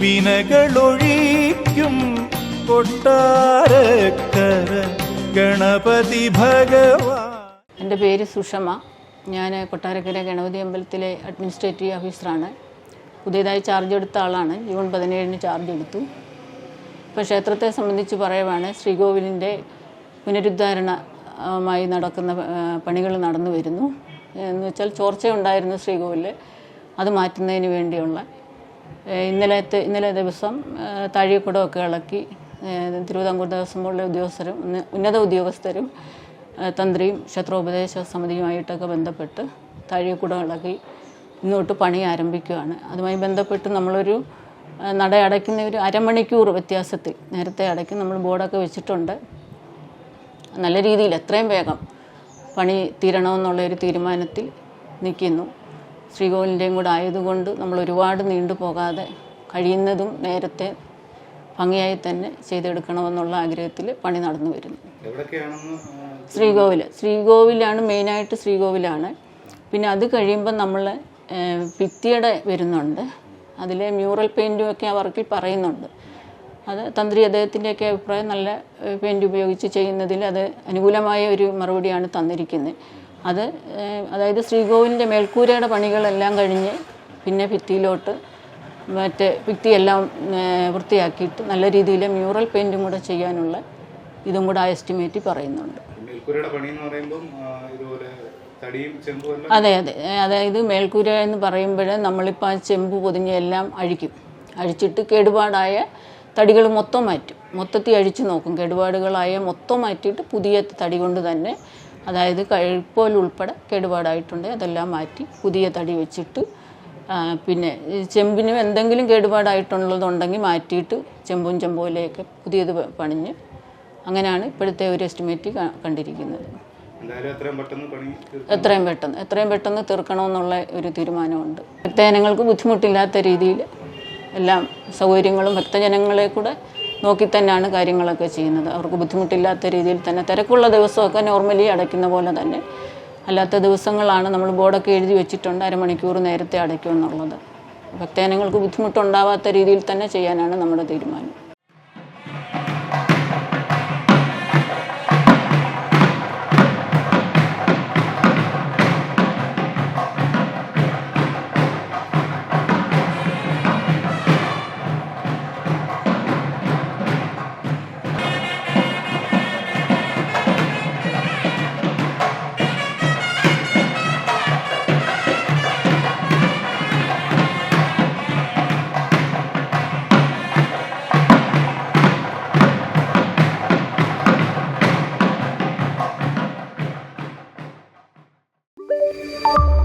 വിനകളൊഴിക്കും കൊട്ടാരക്കര ഗണപതി ഭഗവാൻ. എൻ്റെ പേര് സുഷമ. ഞാൻ കൊട്ടാരക്കര ഗണപതി അമ്പലത്തിലെ അഡ്മിനിസ്ട്രേറ്റീവ് ഓഫീസറാണ്. പുതിയതായി ചാർജ് എടുത്ത ആളാണ്. ജൂൺ 17 ചാർജ് എടുത്തു. ഇപ്പോൾ ക്ഷേത്രത്തെ സംബന്ധിച്ച് പറയുവാണ്, ശ്രീകോവിലിൻ്റെ പുനരുദ്ധാരണമായി നടക്കുന്ന പണികൾ നടന്നു വരുന്നു. എന്ന് വെച്ചാൽ ചോർച്ചയുണ്ടായിരുന്നു ശ്രീകോവിലിൽ, അത് മാറ്റുന്നതിന് വേണ്ടിയുള്ള ഇന്നലെ ദിവസം താഴികക്കുടമൊക്കെ ഇളക്കി തിരുവിതാംകൂർ ദേവസ്വം ബോർഡിലെ ഉദ്യോഗസ്ഥരും ഉന്നത ഉദ്യോഗസ്ഥരും തന്ത്രിയും ക്ഷേത്രോപദേശ സമിതിയുമായിട്ടൊക്കെ ബന്ധപ്പെട്ട് താഴികക്കുടം ഇളക്കി ഇങ്ങോട്ട് പണി ആരംഭിക്കുകയാണ്. അതുമായി ബന്ധപ്പെട്ട് നമ്മളൊരു നട അടയ്ക്കുന്ന ഒരു അരമണിക്കൂർ വ്യത്യാസത്തിൽ നേരത്തെ അടയ്ക്കും നമ്മൾ ബോർഡൊക്കെ വെച്ചിട്ടുണ്ട്. നല്ല രീതിയിൽ എത്രയും വേഗം പണി തീരണമെന്നുള്ളൊരു തീരുമാനത്തിൽ നിൽക്കുന്നു. ശ്രീകോവിലിൻ്റെയും കൂടെ ആയതുകൊണ്ട് നമ്മൾ ഒരുപാട് നീണ്ടു പോകാതെ കഴിയുന്നതും നേരത്തെ ഭംഗിയായി തന്നെ ചെയ്തെടുക്കണമെന്നുള്ള ആഗ്രഹത്തിൽ പണി നടന്നു വരുന്നു. ശ്രീകോവിലാണ് മെയിനായിട്ട്. ശ്രീകോവിലാണ്. പിന്നെ അത് കഴിയുമ്പോൾ നമ്മൾ ഭിത്തിയുടെ വരുന്നുണ്ട്. അതിൽ മ്യൂറൽ പെയിൻറ്റും ഒക്കെ ആ വർക്കിൽ പറയുന്നുണ്ട്. അത് തന്ത്രി അദ്ദേഹത്തിൻ്റെയൊക്കെ അഭിപ്രായം നല്ല പെയിൻറ്റ് ഉപയോഗിച്ച് ചെയ്യുന്നതിൽ അത് അനുകൂലമായ ഒരു മറുപടിയാണ് തന്നിരിക്കുന്നത്. അതായത് ശ്രീകോവിലിൻ്റെ മേൽക്കൂരയുടെ പണികളെല്ലാം കഴിഞ്ഞ് പിന്നെ ഭിത്തിയിലോട്ട് ഭിത്തിയെല്ലാം വൃത്തിയാക്കിയിട്ട് നല്ല രീതിയിൽ മ്യൂറൽ പെയിൻറ്റും കൂടെ ചെയ്യാനുള്ള ഇതും കൂടെ ആ എസ്റ്റിമേറ്റ് പറയുന്നുണ്ട്. അതെ. അതായത് മേൽക്കൂര എന്ന് പറയുമ്പോൾ നമ്മളിപ്പോൾ ആ ചെമ്പ് പൊതിഞ്ഞ് എല്ലാം അഴിച്ചിട്ട് കേടുപാടായ തടികൾ മൊത്തം മാറ്റും. മൊത്തത്തിൽ അഴിച്ചു നോക്കും. കേടുപാടുകളായ മൊത്തം മാറ്റിയിട്ട് പുതിയ തടി കൊണ്ട് തന്നെ, അതായത് കഴുപ്പോലുൾപ്പെടെ കേടുപാടായിട്ടുണ്ട് അതെല്ലാം മാറ്റി പുതിയ തടി വെച്ചിട്ട്, പിന്നെ ചെമ്പിന് എന്തെങ്കിലും കേടുപാടായിട്ടുള്ളതുണ്ടെങ്കിൽ മാറ്റിയിട്ട് ചെമ്പോലെയൊക്കെ പുതിയത് പണിഞ്ഞ്, അങ്ങനെയാണ് ഇപ്പോഴത്തെ ഒരു എസ്റ്റിമേറ്റ് കണ്ടിരിക്കുന്നത്. എത്രയും പെട്ടെന്ന് തീർക്കണമെന്നുള്ള ഒരു തീരുമാനമുണ്ട്. ഭക്തജനങ്ങൾക്ക് ബുദ്ധിമുട്ടില്ലാത്ത രീതിയിൽ എല്ലാ സൗകര്യങ്ങളും ഭക്തജനങ്ങളെ കൂടെ നോക്കി തന്നെയാണ് കാര്യങ്ങളൊക്കെ ചെയ്യുന്നത്. അവർക്ക് ബുദ്ധിമുട്ടില്ലാത്ത രീതിയിൽ തന്നെ തിരക്കുള്ള ദിവസമൊക്കെ നോർമലി അടയ്ക്കുന്ന പോലെ തന്നെ, അല്ലാത്ത ദിവസങ്ങളാണ് നമ്മൾ ബോർഡൊക്കെ എഴുതി വെച്ചിട്ടുണ്ട് അരമണിക്കൂർ നേരത്തെ അടയ്ക്കുമെന്നുള്ളത്. ഭക്തജനങ്ങൾക്ക് ബുദ്ധിമുട്ടുണ്ടാവാത്ത രീതിയിൽ തന്നെ ചെയ്യാനാണ് നമ്മുടെ തീരുമാനം. you